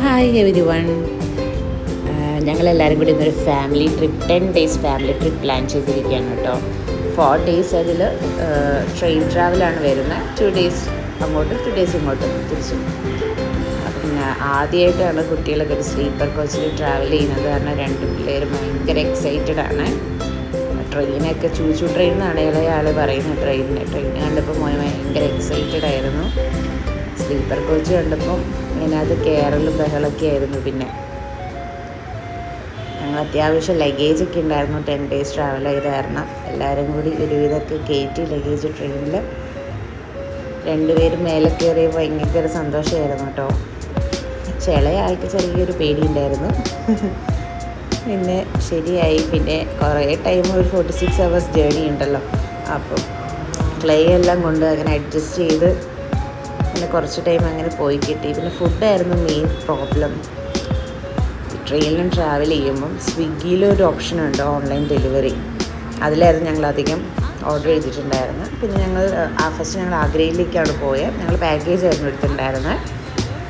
Hi every one. ഞങ്ങളെല്ലാവരും കൂടി ഇന്നൊരു family trip 10 days family trip plan ചെയ്തിരിക്കുകയാണ് കേട്ടോ. 4 ഡേയ്സ് അതിൽ ട്രെയിൻ ട്രാവലാണ് വരുന്നത്. 2 ഡേയ്സ് അങ്ങോട്ടും 2 ഡേയ്സ് ഇങ്ങോട്ടും തിരിച്ചു. പിന്നെ ആദ്യമായിട്ടാണ് കുട്ടികളൊക്കെ ഒരു സ്ലീപ്പർ കോച്ചിൽ ട്രാവൽ ചെയ്യുന്നത്. കാരണം 2 പിള്ളേരും ഭയങ്കര എക്സൈറ്റഡ് ആണ്. ട്രെയിനൊക്കെ ചൂച്ചു ട്രെയിൻ എന്നാണ് ഇളയാൾ പറയുന്നത്. ട്രെയിൻ കണ്ടപ്പോൾ മോനെ ഭയങ്കര എക്സൈറ്റഡ് ആയിരുന്നു. സ്ലീപ്പർ കോച്ച് കണ്ടപ്പോൾ അതിനകത്ത് കയറലും ബഹളമൊക്കെ ആയിരുന്നു. പിന്നെ ഞങ്ങൾ അത്യാവശ്യം ലഗേജൊക്കെ ഉണ്ടായിരുന്നു. 10 ഡേയ്സ് ട്രാവൽ ചെയ്ത് കാരണം എല്ലാവരും കൂടി ഒരുവിധമൊക്കെ കയറ്റി ലഗേജ് ട്രെയിനിൽ 2 പേരും മേലെ കയറിയ ഭയങ്കര സന്തോഷമായിരുന്നു കേട്ടോ. ചില ആൾക്ക് ചെറിയൊരു പേടിയുണ്ടായിരുന്നു. പിന്നെ ശരിയായി. പിന്നെ കുറേ ടൈം ഒരു 46 hours ജേർണി ഉണ്ടല്ലോ. അപ്പം ക്ലേ എല്ലാം കൊണ്ട് അങ്ങനെ അഡ്ജസ്റ്റ് ചെയ്ത് പിന്നെ കുറച്ച് ടൈം അങ്ങനെ പോയി കിട്ടി. പിന്നെ ഫുഡായിരുന്നു മെയിൻ പ്രോബ്ലം. ട്രെയിനിലും ട്രാവൽ ചെയ്യുമ്പം സ്വിഗ്ഗിയിലൊരു ഓപ്ഷനുണ്ട് ഓൺലൈൻ ഡെലിവറി. അതിലായിരുന്നു ഞങ്ങൾ അധികം ഓർഡർ ചെയ്തിട്ടുണ്ടായിരുന്നത്. പിന്നെ ഫസ്റ്റ് ഞങ്ങൾ ആഗ്രയിലേക്കാണ് പോയത്. ഞങ്ങൾ പാക്കേജ് ആയിരുന്നു എടുത്തിട്ടുണ്ടായിരുന്നത്.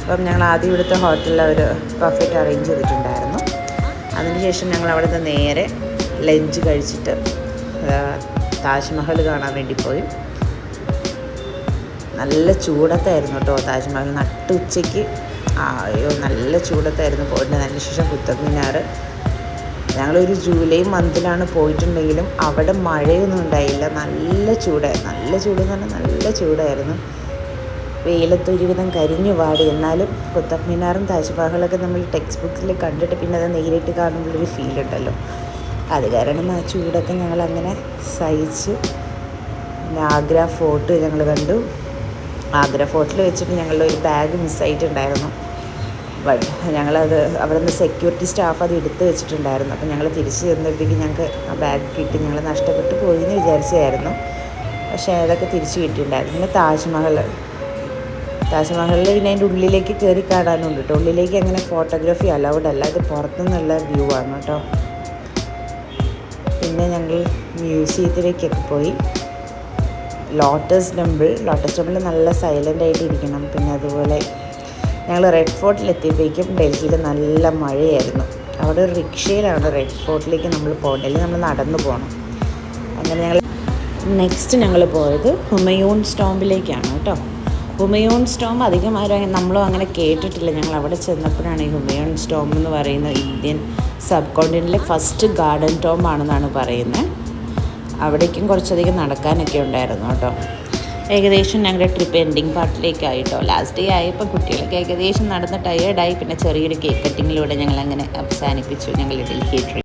അപ്പം ഞങ്ങൾ ആദ്യം ഇവിടുത്തെ ഹോട്ടലിൽ അവർ ബഫറ്റ് അറേഞ്ച് ചെയ്തിട്ടുണ്ടായിരുന്നു. അതിനുശേഷം ഞങ്ങൾ അവിടെ നിന്ന് നേരെ ലഞ്ച് കഴിച്ചിട്ട് താജ്മഹൽ കാണാൻ വേണ്ടി പോയി. നല്ല ചൂടത്തായിരുന്നു കേട്ടോ താജ്മഹൽ. നട്ടുച്ചയ്ക്ക് നല്ല ചൂടത്തായിരുന്നു പോയിട്ട്. അതിനുശേഷം കുത്തബ് മിനാർ. ഞങ്ങളൊരു ജൂലൈ മന്തിലാണ് പോയിട്ടുണ്ടെങ്കിലും അവിടെ മഴയൊന്നും ഉണ്ടായില്ല. നല്ല ചൂടെന്ന് പറഞ്ഞാൽ നല്ല ചൂടായിരുന്നു. വെയിലത്ത് ഒരുവിധം കരിഞ്ഞു പാടി. എന്നാലും കുത്തബ് മിനാറും താജ്മഹലൊക്കെ നമ്മൾ ടെക്സ്റ്റ് ബുക്സിൽ കണ്ടിട്ട് പിന്നെ അത് നേരിട്ട് കാണുമ്പോഴൊരു ഫീൽ ഉണ്ടല്ലോ. അത് കാരണം ആ ചൂടൊക്കെ ഞങ്ങളങ്ങനെ സഹിച്ചു. പിന്നെ ആഗ്ര ഫോർട്ട് ഞങ്ങൾ കണ്ടു. ആഗ്ര ഫോർട്ടിൽ വെച്ചിട്ട് ഞങ്ങളുടെ ഒരു ബാഗ് മിസ്സായിട്ടുണ്ടായിരുന്നു. ബട്ട് ഞങ്ങളത് അവിടെ നിന്ന് സെക്യൂരിറ്റി സ്റ്റാഫ് അത് എടുത്ത് വെച്ചിട്ടുണ്ടായിരുന്നു. അപ്പോൾ ഞങ്ങൾ തിരിച്ച് ചെന്നപ്പോഴേക്കും ഞങ്ങൾക്ക് ആ ബാഗ് കിട്ടി. ഞങ്ങൾ നഷ്ടപ്പെട്ടു പോയി എന്ന് വിചാരിച്ചായിരുന്നു. പക്ഷേ അതൊക്കെ തിരിച്ച് കിട്ടിയിട്ടുണ്ടായിരുന്നു. പിന്നെ താജ്മഹലിൽ പിന്നെ അതിൻ്റെ ഉള്ളിലേക്ക് കയറി കാണാനുണ്ട് കേട്ടോ. ഉള്ളിലേക്ക് അങ്ങനെ ഫോട്ടോഗ്രാഫി അലൗഡ് അല്ല. ഇത് പുറത്തുനിന്നുള്ള വ്യൂ ആണ് കേട്ടോ. പിന്നെ ഞങ്ങൾ മ്യൂസിയത്തിലേക്കൊക്കെ പോയി. ലോട്ടസ് ടെമ്പിൾ നല്ല സൈലൻ്റ് ആയിട്ട് ഇരിക്കണം. പിന്നെ അതുപോലെ ഞങ്ങൾ റെഡ് ഫോർട്ടിലെത്തിയപ്പോഴേക്കും ഡൽഹിയിൽ നല്ല മഴയായിരുന്നു. അവിടെ ഒരു റിക്ഷയിലാണ് റെഡ് ഫോർട്ടിലേക്ക് നമ്മൾ പോകേണ്ടത്. അല്ലെങ്കിൽ നമ്മൾ നടന്നു പോകണം. അങ്ങനെ നെക്സ്റ്റ് ഞങ്ങൾ പോയത് ഹുമയൂൺസ് ടോംബിലേക്കാണ് കേട്ടോ. ഹുമയൂൺസ് ടോംബ് അധികം ആരും നമ്മളും അങ്ങനെ കേട്ടിട്ടില്ല. ഞങ്ങൾ അവിടെ ചെന്നപ്പോഴാണ് ഈ ഹുമയൂൺസ് ടോംബ് എന്ന് പറയുന്നത് ഇന്ത്യൻ സബ് കോണ്ടിനെൻ്റിലെ ഫസ്റ്റ് ഗാർഡൻ ടോംബ് ആണെന്നാണ് പറയുന്നത്. അവിടേക്കും കുറച്ചധികം നടക്കാനൊക്കെ ഉണ്ടായിരുന്നു കേട്ടോ. ഏകദേശം ഞങ്ങളുടെ ട്രിപ്പ് എൻഡിങ് പാർട്ടിലേക്കായിട്ടോ. ലാസ്റ്റ് ഡേ ആയപ്പോൾ കുട്ടികളൊക്കെ ഏകദേശം നടന്ന് ടയേർഡായി. പിന്നെ ചെറിയൊരു കേക്ക് കട്ടിങ്ങിലൂടെ ഞങ്ങളങ്ങനെ അവസാനിപ്പിച്ചു ഞങ്ങളുടെ ഡൽഹി ട്രിപ്പ്.